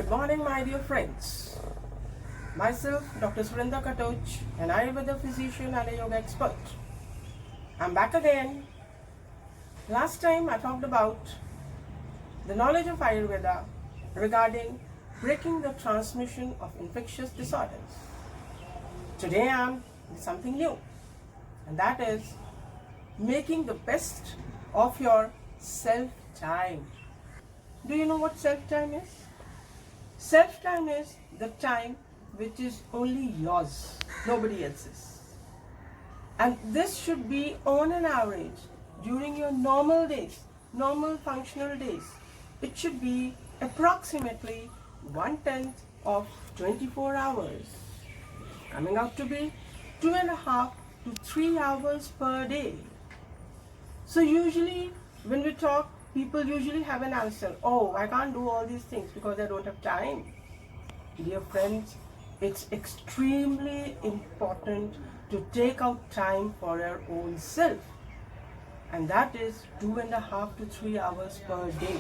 Good morning, my dear friends. Myself, Dr. Surinder Katoch, an Ayurveda physician and a yoga expert. I'm back again. Last time I talked about the knowledge of Ayurveda regarding breaking the transmission of infectious disorders. Today I'm with something new, and that is making the best of your self-time. Do you know what self-time is? Self-time is the time which is only yours, nobody else's. And this should be on an average during your normal days, normal functional days. It should be approximately 1/10 of 24 hours, coming out to be 2.5 to 3 hours per day. So usually when we talk, people usually have an answer, oh, I can't do all these things because I don't have time. Dear friends, it's extremely important to take out time for your own self, and that is 2.5 to 3 hours per day.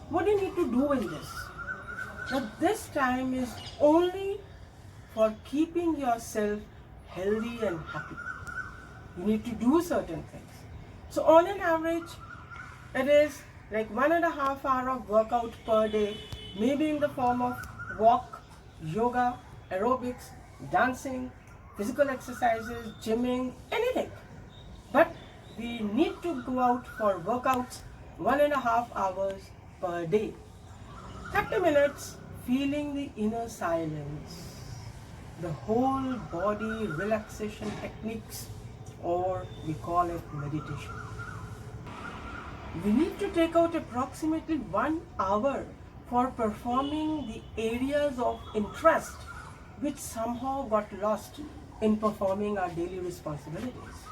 What do you need to do in this? Now, this time is only for keeping yourself healthy and happy. You need to do certain things. So on an average, it is like 1.5 hours of workout per day, maybe in the form of walk, yoga, aerobics, dancing, physical exercises, gymming, anything. But we need to go out for workouts 1.5 hours per day. 30 minutes feeling the inner silence, the whole body relaxation techniques, or we call it meditation. We need to take out approximately 1 hour for performing the areas of interest which somehow got lost in performing our daily responsibilities.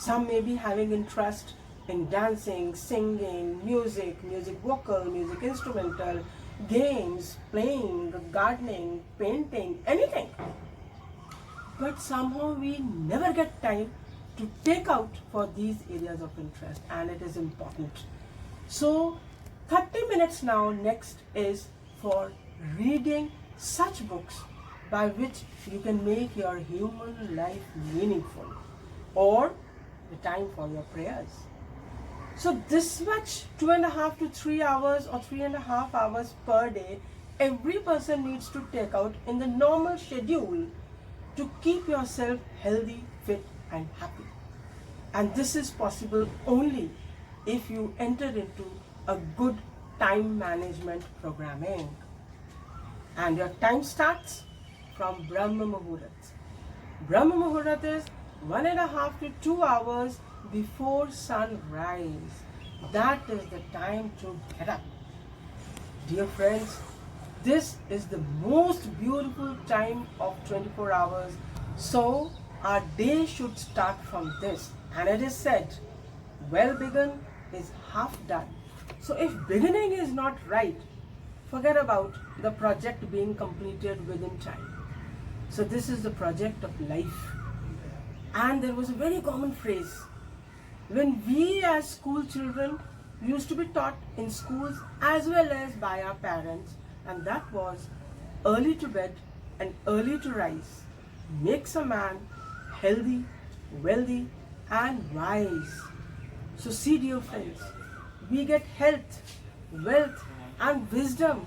Some may be having interest in dancing, singing, music vocal, music instrumental, games, playing, gardening, painting, anything. But somehow we never get time to take out for these areas of interest, and it is important. So 30 minutes now next is for reading such books by which you can make your human life meaningful, or the time for your prayers. So this much 2.5 to 3 hours or 3.5 hours per day every person needs to take out in the normal schedule to keep yourself healthy, fit and happy. And this is possible only if you enter into a good time management programming. And your time starts from Brahma Muhurat. Brahma Muhurat is 1.5 to 2 hours before sunrise. That is the time to get up. Dear friends, this is the most beautiful time of 24 hours. So our day should start from this. And it is said, well begun is half done. So if beginning is not right, forget about the project being completed within time. So this is the project of life. And there was a very common phrase. When we as school children used to be taught in schools as well as by our parents, and that was early to bed and early to rise makes a man healthy, wealthy and wise. So see, dear friends, we get health, wealth and wisdom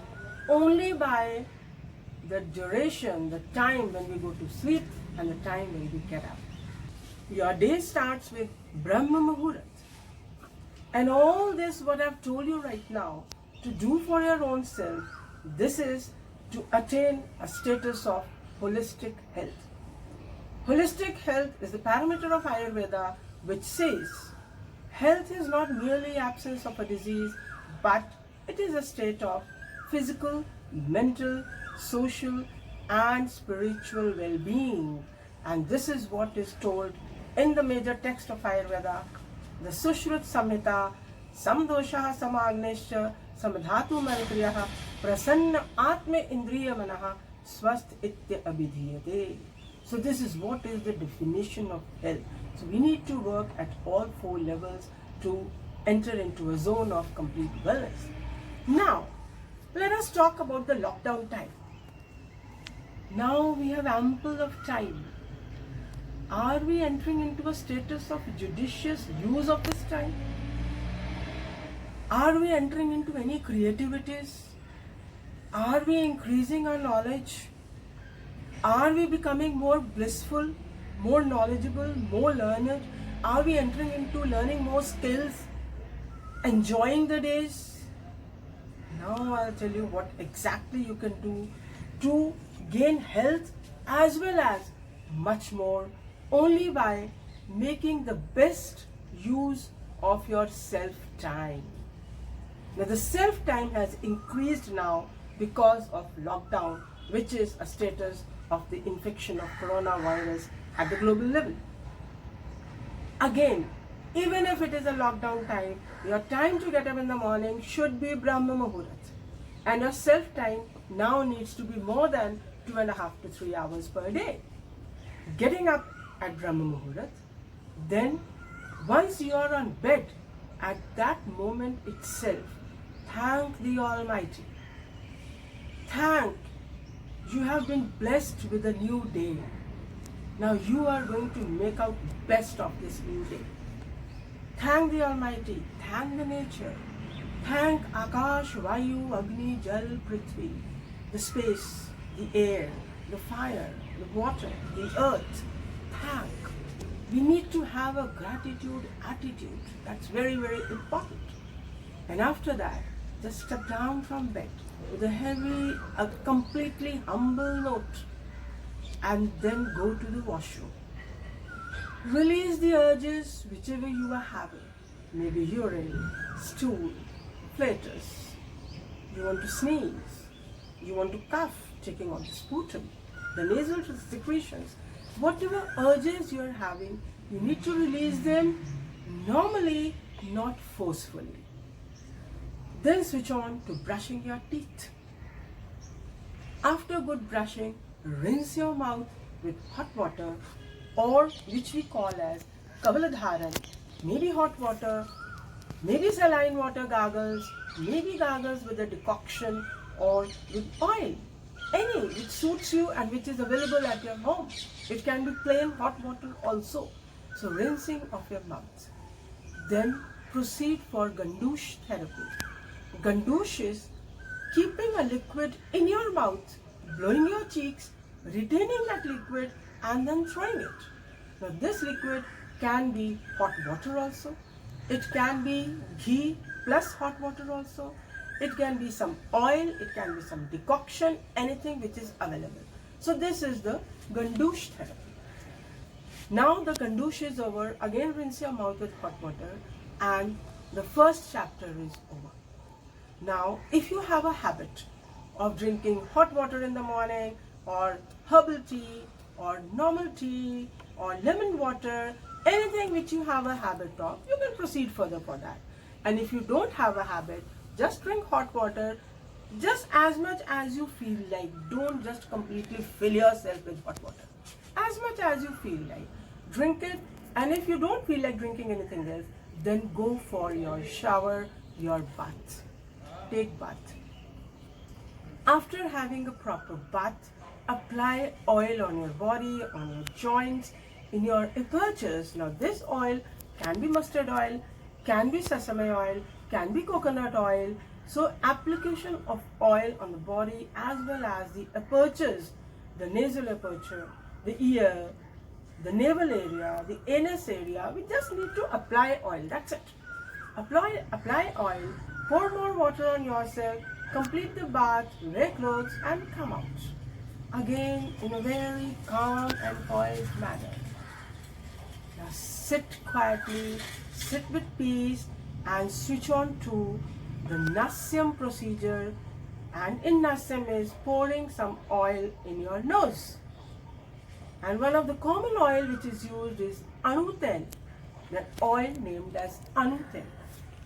only by the duration, the time when we go to sleep and the time when we get up. Your day starts with Brahma Muhurat. And all this what I've told you right now to do for your own self, this is to attain a status of holistic health. Holistic health is the parameter of Ayurveda which says health is not merely absence of a disease, but it is a state of physical, mental, social and spiritual well-being. And this is what is told in the major text of Ayurveda, the Sushruta Samhita, Samdosha Samagnesha Samadhatu Mantriyaha Prasanna Atma Indriya Manaha Swast Itya Abhidhiyate. So this is what is the definition of health. So we need to work at all 4 levels to enter into a zone of complete wellness. Now, Let us talk about the lockdown time. Now we have ample of time. Are we entering into a status of judicious use of this time? Are we entering into any creativities? Are we increasing our knowledge? Are we becoming more blissful, more knowledgeable, more learned? Are we entering into learning more skills, enjoying the days? Now I'll tell you what exactly you can do to gain health as well as much more, only by making the best use of your self-time. Now the self-time has increased now because of lockdown, which is a status of the infection of coronavirus at the global level. Again, even if it is a lockdown time, your time to get up in the morning should be Brahma Muhurat. And your self-time now needs to be more than 2.5 to 3 hours per day. Getting up at Brahma Muhurat, then once you are on bed, at that moment itself, thank the Almighty. Thank you have been blessed with a new day. Now you are going to make out best of this new day. Thank the Almighty, thank the nature, thank Akash, Vayu, Agni, Jal, Prithvi, the space, the air, the fire, the water, the earth. Thank. We need to have a gratitude attitude. That's very, very important. And after that, just step down from bed with a completely humble note, and then go to the washroom. Release the urges whichever you are having. Maybe urine, stool, flatus. You want to sneeze. You want to cough, taking on the sputum, the nasal secretions. Whatever urges you are having, you need to release them normally, not forcefully. Then switch on to brushing your teeth. After good brushing, rinse your mouth with hot water, or which we call as Kavaladharan, maybe hot water, maybe saline water gargles, maybe gargles with a decoction or with oil. Any which suits you and which is available at your home. It can be plain hot water also. So rinsing of your mouth. Then proceed for Gandush therapy. Gandush is keeping a liquid in your mouth, blowing your cheeks, retaining that liquid and then throwing it. Now this liquid can be hot water also. It can be ghee plus hot water also. It can be some oil, it can be some decoction, anything which is available. So this is the Gandush therapy. Now the Gandush is over, again rinse your mouth with hot water and the first chapter is over. Now if you have a habit of drinking hot water in the morning, or herbal tea, or normal tea, or lemon water, anything which you have a habit of, you can proceed further for that. And if you don't have a habit, just drink hot water just as much as you feel like. Don't just completely fill yourself with hot water. As much as you feel like, drink it. And if you don't feel like drinking anything else, then go for your shower, your bath. Take bath. After having a proper bath, apply oil on your body, on your joints, in your apertures. Now this oil can be mustard oil, can be sesame oil, can be coconut oil. So application of oil on the body as well as the apertures, the nasal aperture, the ear, the navel area, the anus area, we just need to apply oil. That's it. Apply oil, pour more water on yourself, complete the bath, wear clothes and come out. Again in a very calm and poised manner. Now sit quietly, sit with peace and switch on to the Nasyam procedure, and in Nasyam is pouring some oil in your nose. And one of the common oil which is used is Anutel, that oil named as Anutel.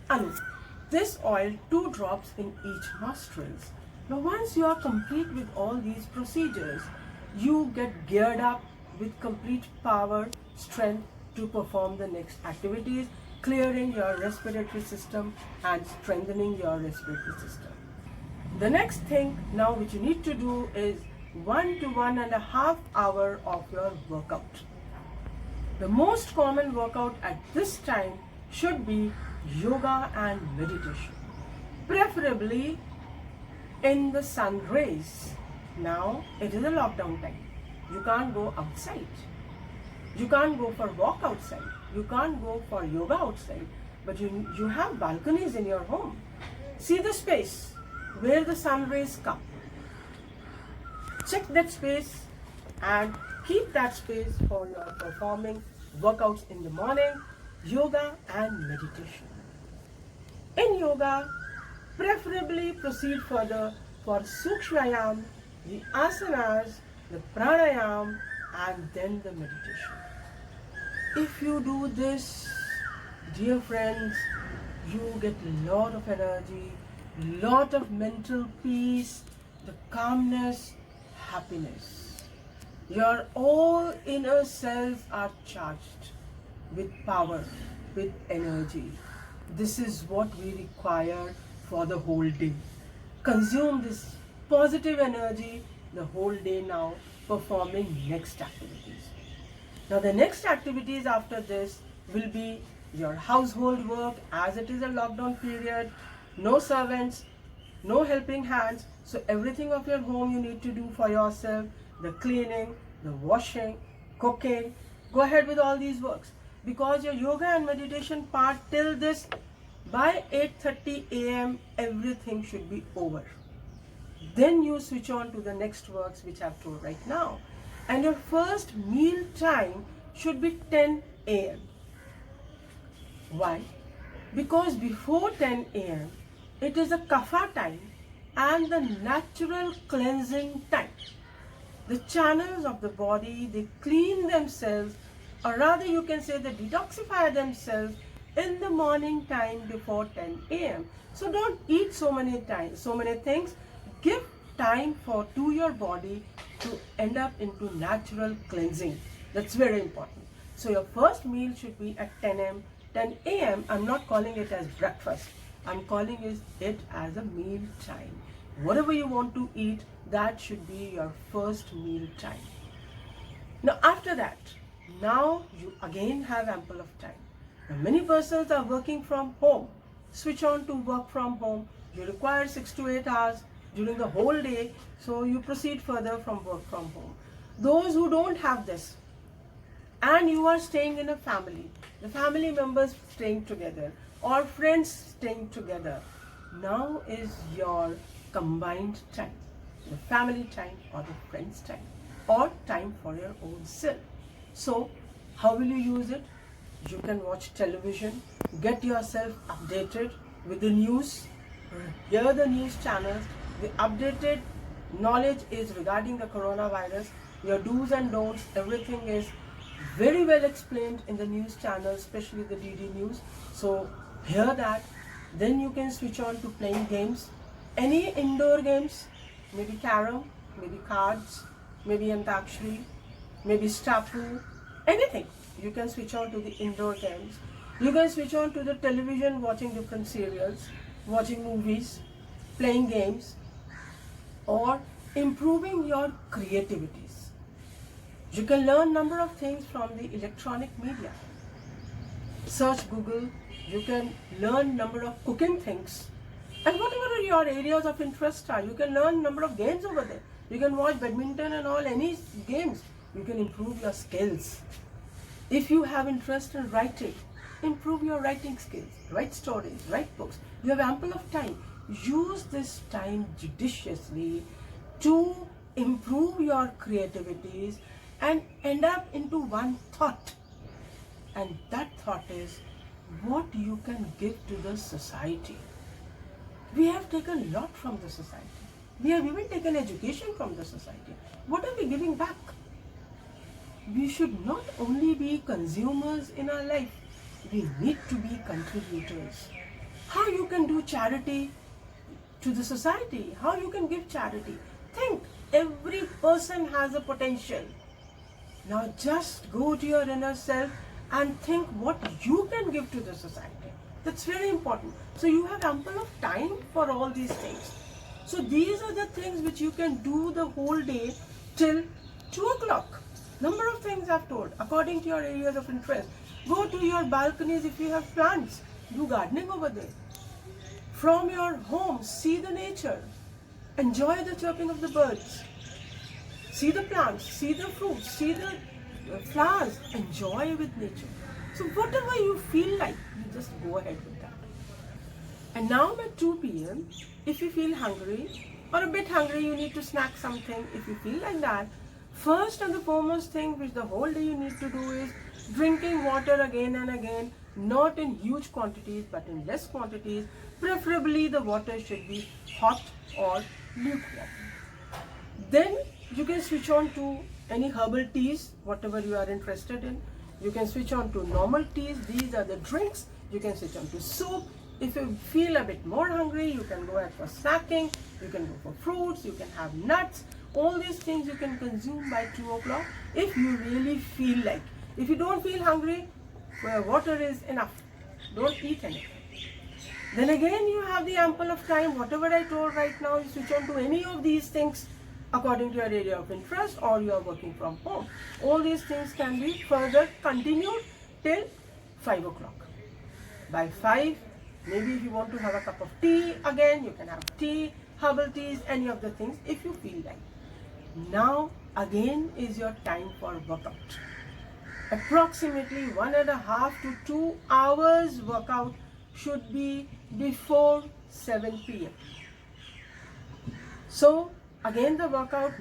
Anu. This oil, 2 drops in each nostrils. Now once you are complete with all these procedures, you get geared up with complete power, strength to perform the next activities, clearing your respiratory system and strengthening your respiratory system. The next thing now which you need to do is 1 to 1.5 hour of your workout. The most common workout at this time should be yoga and meditation, preferably in the sun rays. Now it is a lockdown time. You can't go outside. You can't go for walk outside. You can't go for yoga outside. But you have balconies in your home. See the space where the sun rays come. Check that space and keep that space for your performing workouts in the morning, yoga and meditation. In yoga, preferably proceed further for Sukshmayam, the asanas, the pranayam and then the meditation. If you do this, dear friends, you get a lot of energy, lot of mental peace, the calmness, happiness. Your all inner cells are charged with power, with energy. This is what we require for the whole day. Consume this positive energy the whole day now, performing next activities. Now the next activities after this will be your household work, as it is a lockdown period, no servants, no helping hands, so everything of your home you need to do for yourself, the cleaning, the washing, cooking. Go ahead with all these works, because your yoga and meditation part till this, by 8:30 a.m. everything should be over. Then you switch on to the next works which I've told right now. And your first meal time should be 10 a.m. Why? Because before 10 a.m. it is a kapha time and the natural cleansing time. The channels of the body, they clean themselves, or rather you can say they detoxify themselves in the morning time before 10 a.m. So don't eat so many things. Give time to your body to end up into natural cleansing. That's very important. So your first meal should be at 10 a.m. I'm not calling it as breakfast. I'm calling it as a meal time. Whatever you want to eat, that should be your first meal time. Now after that, now you again have ample of time. Now many persons are working from home. Switch on to work from home. You require 6 to 8 hours during the whole day, so you proceed further from work from home. Those who don't have this, and you are staying in a family, the family members staying together or friends staying together, now is your combined time, the family time or the friends time, or time for your own self. So how will you use it? You can watch television, get yourself updated with the news, hear the news channels. The updated knowledge is regarding the coronavirus, your do's and don'ts, everything is very well explained in the news channels, especially the DD News. So hear that. Then you can switch on to playing games, any indoor games, maybe carom, maybe cards, maybe antakshari, maybe stapu, anything. You can switch on to the indoor games. You can switch on to the television, watching different serials, watching movies, playing games, or improving your creativities. You can learn number of things from the electronic media. Search Google, you can learn number of cooking things. And whatever your areas of interest are, you can learn number of games over there. You can watch badminton and all, any games. You can improve your skills. If you have interest in writing, improve your writing skills. Write stories, write books. You have ample of time. Use this time judiciously to improve your creativities and end up into one thought. And that thought is what you can give to the society. We have taken a lot from the society. We have even taken education from the society. What are we giving back? We should not only be consumers in our life, we need to be contributors. How you can do charity to the society, how you can give charity. Think, every person has a potential. Now just go to your inner self and think what you can give to the society. That's very important. So you have ample of time for all these things. So these are the things which you can do the whole day till 2 o'clock. Number of things I've told according to your areas of interest. Go to your balconies if you have plants. Do gardening over there. From your home, see the nature. Enjoy the chirping of the birds. See the plants, see the fruits, see the flowers. Enjoy with nature. So whatever you feel like, you just go ahead with that. And now at 2 p.m., if you feel hungry or a bit hungry, you need to snack something. If you feel like that, first and the foremost thing which the whole day you need to do is drinking water again and again, not in huge quantities but in less quantities. Preferably the water should be hot or lukewarm. Then you can switch on to any herbal teas, whatever you are interested in. You can switch on to normal teas. These are the drinks. You can switch on to soup. If you feel a bit more hungry, you can go out for snacking. You can go for fruits. You can have nuts. All these things you can consume by 2 o'clock if you really feel like. If you don't feel hungry, well, water is enough. Don't eat anything. Then again, you have the ample of time. Whatever I told right now, you switch on to any of these things according to your area of interest, or you are working from home. All these things can be further continued till 5 o'clock. By 5, maybe if you want to have a cup of tea, again you can have tea, herbal teas, any of the things if you feel like. Now again is your time for workout. Approximately 1.5 to 2 hours workout should be before 7 p.m. So again the workout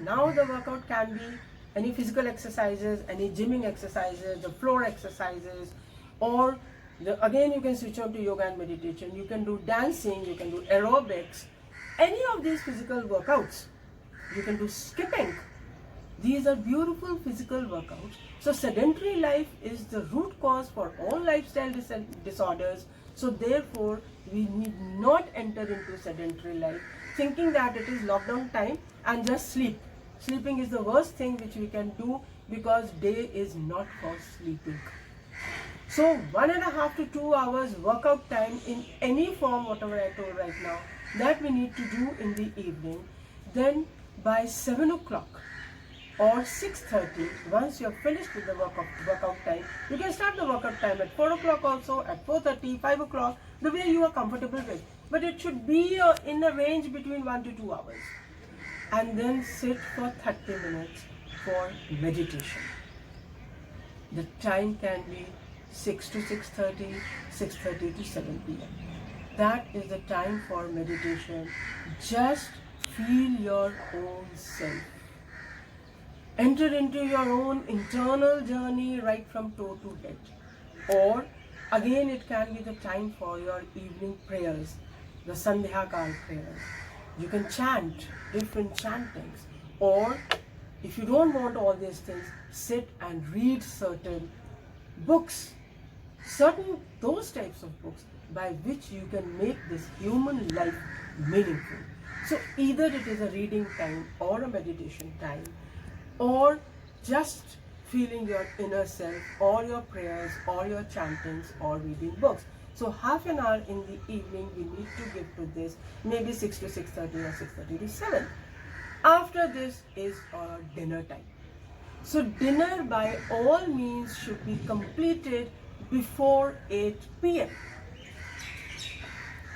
can be any physical exercises, any gymming exercises, the floor exercises, or again you can switch on to yoga and meditation. You can do dancing, you can do aerobics, any of these physical workouts. You can do skipping. These are beautiful physical workouts. So sedentary life is the root cause for all lifestyle disorders. So therefore we need not enter into sedentary life thinking that it is lockdown time and just sleep. Sleeping is the worst thing which we can do, because day is not for sleeping. So 1.5 to 2 hours workout time in any form, whatever I told right now, that we need to do in the evening. Then by 7 o'clock or 6:30, once you are finished with the workout time, you can start the workout time at 4 o'clock also, at 4:30, 5 o'clock, the way you are comfortable with. But it should be in a range between 1 to 2 hours. And then sit for 30 minutes for meditation. The time can be 6 to 6:30, 6:30 to 7 p.m. That is the time for meditation. Just feel your own self. Enter into your own internal journey right from toe to head. Or again it can be the time for your evening prayers, the Sandhya Kal prayers. You can chant different chantings, or if you don't want all these things, sit and read certain books, those types of books by which you can make this human life meaningful. So either it is a reading time or a meditation time, or just feeling your inner self, or your prayers, or your chantings, or reading books. So half an hour in the evening we need to give to this, maybe 6 to 6:30 or 6:30 to 7. After this is our dinner time. So dinner by all means should be completed before 8 p.m.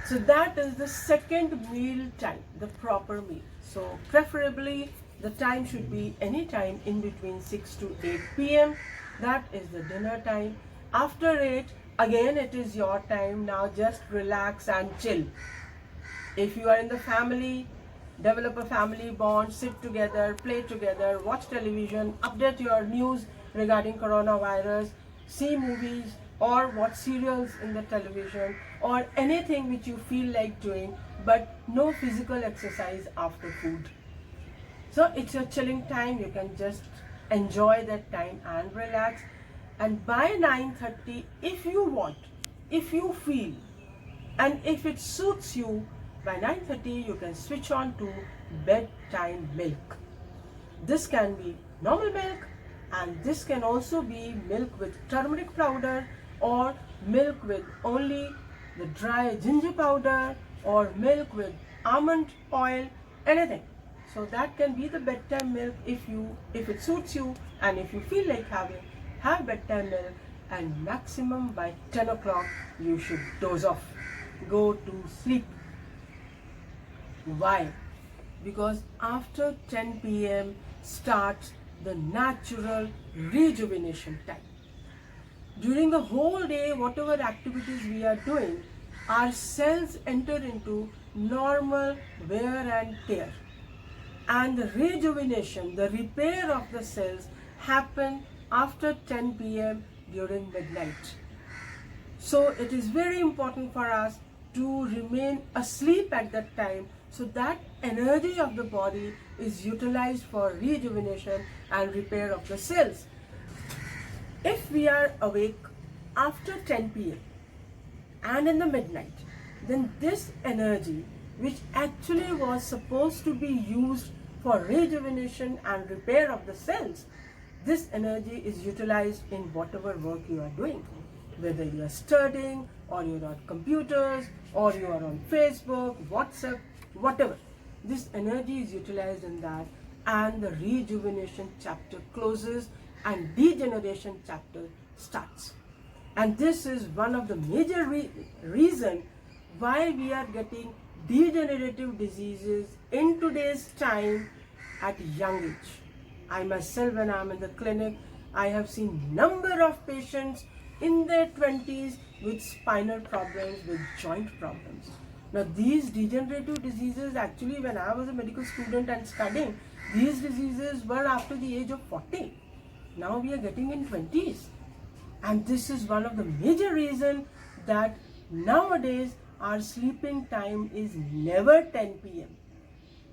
So that is the second meal time, the proper meal. So preferably the time should be any time in between 6 to 8 p.m. That is the dinner time. After 8, again it is your time. Now just relax and chill. If you are in the family, develop a family bond, sit together, play together, watch television, update your news regarding coronavirus, see movies, or watch serials in the television, or anything which you feel like doing, but no physical exercise after food. So it's a chilling time. You can just enjoy that time and relax. And by 9:30, if you want, if you feel, and if it suits you, by 9:30 you can switch on to bedtime milk. This can be normal milk, and this can also be milk with turmeric powder, or milk with only the dry ginger powder, or milk with almond oil, anything. So that can be the bedtime milk if it suits you, and if you feel like have bedtime milk, and maximum by 10 o'clock you should doze off, go to sleep. Why? Because after 10 p.m. starts the natural rejuvenation time. During the whole day, whatever activities we are doing, our cells enter into normal wear and tear. And the rejuvenation, the repair of the cells happen after 10 p.m. during midnight. So it is very important for us to remain asleep at that time, so that energy of the body is utilized for rejuvenation and repair of the cells. If we are awake after 10 p.m. and in the midnight, then this energy, which actually was supposed to be used for rejuvenation and repair of the cells, this energy is utilized in whatever work you are doing. Whether you are studying, or you are on computers, or you are on Facebook, WhatsApp, whatever. This energy is utilized in that, and the rejuvenation chapter closes and degeneration chapter starts. And this is one of the major reason why we are getting degenerative diseases in today's time at young age. I myself, when I am in the clinic, I have seen number of patients in their 20s with spinal problems, with joint problems. Now these degenerative diseases, actually when I was a medical student and studying, these diseases were after the age of 40. Now we are getting in 20s. And this is one of the major reasons that nowadays our sleeping time is never 10 p.m.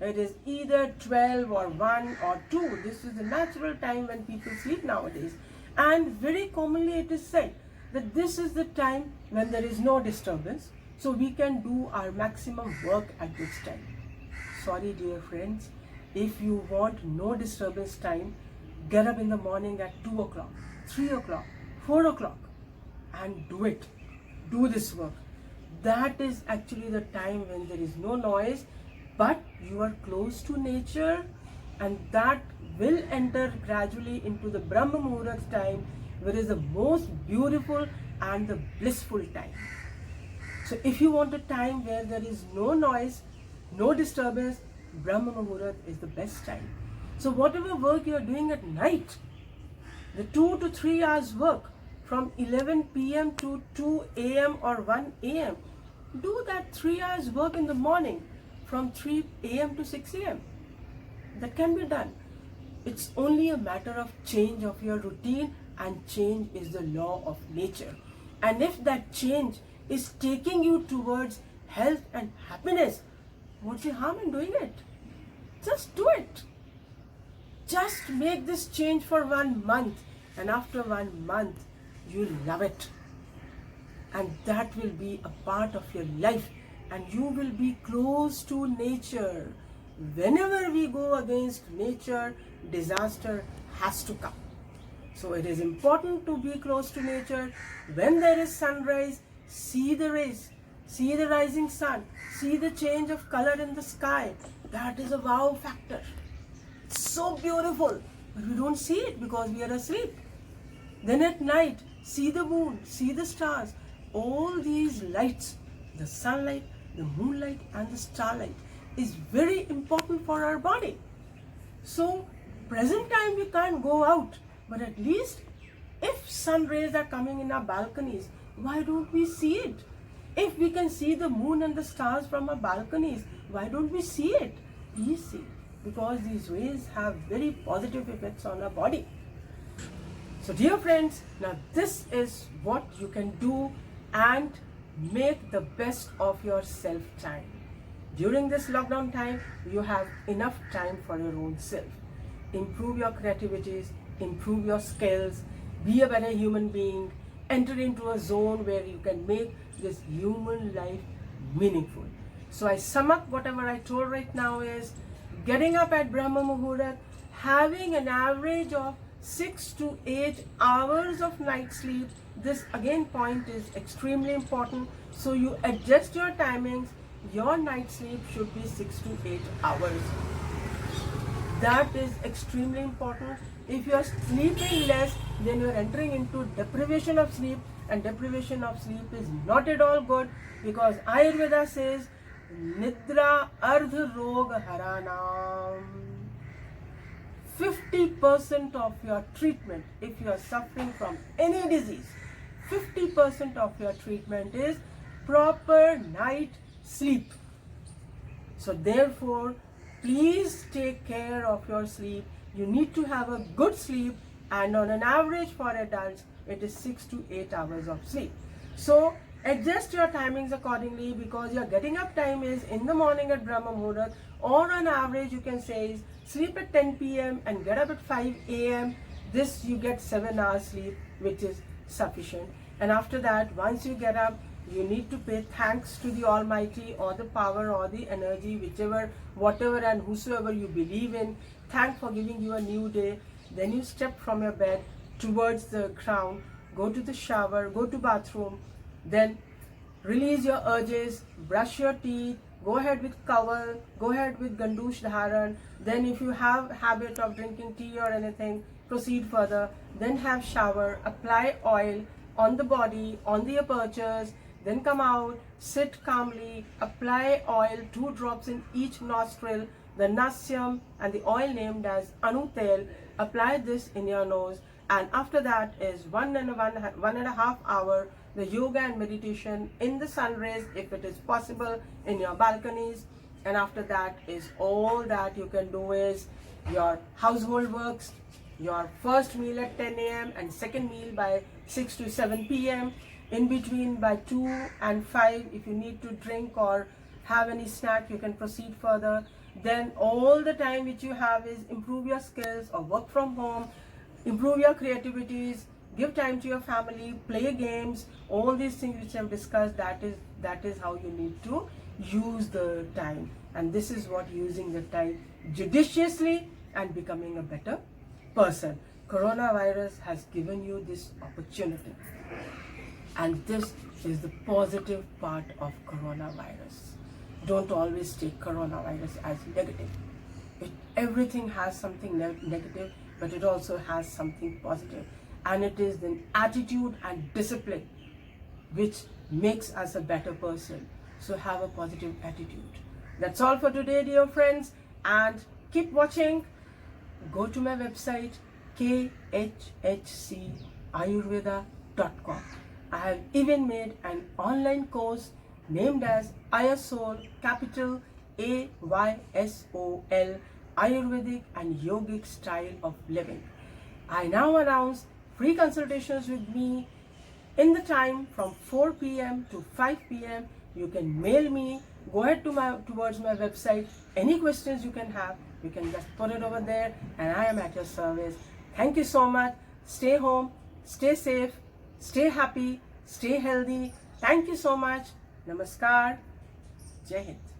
It is either 12 or 1 or 2. This is the natural time when people sleep nowadays. And very commonly it is said that this is the time when there is no disturbance, so we can do our maximum work at this time. Sorry dear friends, if you want no disturbance time, get up in the morning at 2 o'clock, 3 o'clock, 4 o'clock and do it. Do this work. That is actually the time when there is no noise, but you are close to nature, and that will enter gradually into the Brahma Muhurat time, where is the most beautiful and the blissful time. So if you want a time where there is no noise, no disturbance, Brahma Muhurat is the best time. So whatever work you are doing at night, the 2 to 3 hours work from 11 p.m. to 2 a.m. or 1 a.m., do that 3 hours work in the morning from 3 a.m. to 6 a.m. That can be done. It's only a matter of change of your routine, and change is the law of nature. And if that change is taking you towards health and happiness, what's the harm in doing it? Just do it. Just make this change for 1 month, and after 1 month, you'll love it. And that will be a part of your life, and you will be close to nature. Whenever we go against nature, disaster has to come. So it is important to be close to nature. When there is sunrise, see the rays, see the rising sun, see the change of color in the sky. That is a wow factor. It's so beautiful, but we don't see it because we are asleep. Then at night, see the moon, see the stars. All these lights, the sunlight, the moonlight and the starlight, is very important for our body. So present time we can't go out, but at least if sun rays are coming in our balconies, why don't we see it? If we can see the moon and the stars from our balconies, why don't we see it? Please see, because these rays have very positive effects on our body. So dear friends, now this is what you can do and make the best of your self time. During this lockdown time, you have enough time for your own self. Improve your creativities, improve your skills, be a better human being, enter into a zone where you can make this human life meaningful. So I sum up whatever I told right now is getting up at Brahma Muhurat, having an average of 6 to 8 hours of night sleep. This again point is extremely important. So you adjust your timings. your night sleep should be 6 to 8 hours. That is extremely important. If you are sleeping less, then you are entering into deprivation of sleep, and deprivation of sleep is not at all good, because Ayurveda says Nidra Ardha Rog Haranam. 50% of your treatment, if you are suffering from any disease, 50% of your treatment is proper night sleep. So therefore, please take care of your sleep. You need to have a good sleep, and on an average for adults, it is 6 to 8 hours of sleep. So adjust your timings accordingly, because your getting up time is in the morning at Brahma Muhurat, or on average you can say is sleep at 10 p.m. and get up at 5 a.m. This you get 7 hours sleep, which is sufficient. And after that, once you get up, you need to pay thanks to the Almighty, or the power, or the energy, whichever, whatever and whosoever you believe in. Thank for giving you a new day. Then you step from your bed towards the ground, go to the shower, go to bathroom, then release your urges, brush your teeth, go ahead with cover, go ahead with gandush dharan. Then if you have habit of drinking tea or anything, proceed further. Then have shower, apply oil on the body, on the apertures, then come out, sit calmly, apply oil, 2 drops in each nostril, the nasyam and the oil named as anutel. Apply this in your nose, and after that is 1.5 hour the yoga and meditation in the sun rays, if it is possible, in your balconies. And after that is all that you can do is your household works, your first meal at 10 a.m. and second meal by 6 to 7 p.m. In between by 2 and 5, if you need to drink or have any snack, you can proceed further. Then all the time which you have is improve your skills or work from home, improve your creativities, give time to your family, play games, all these things which I have discussed. That is how you need to use the time. And this is what using the time judiciously and becoming a better person. Coronavirus has given you this opportunity, and this is the positive part of coronavirus. Don't always take coronavirus as negative. Everything has something negative, but it also has something positive. And it is the attitude and discipline which makes us a better person. So have a positive attitude. That's all for today, dear friends. And keep watching. Go to my website, KHHCayurveda.com. I have even made an online course named as Ayasol, capital AYSOL, Ayurvedic and Yogic Style of Living. I now announce free consultations with me in the time from 4 p.m. to 5 p.m. You can mail me. Go ahead towards my website. Any questions you can have, you can just put it over there, and I am at your service. Thank you so much. Stay home, stay safe, stay happy, stay healthy. Thank you so much. Namaskar. Jai Hind.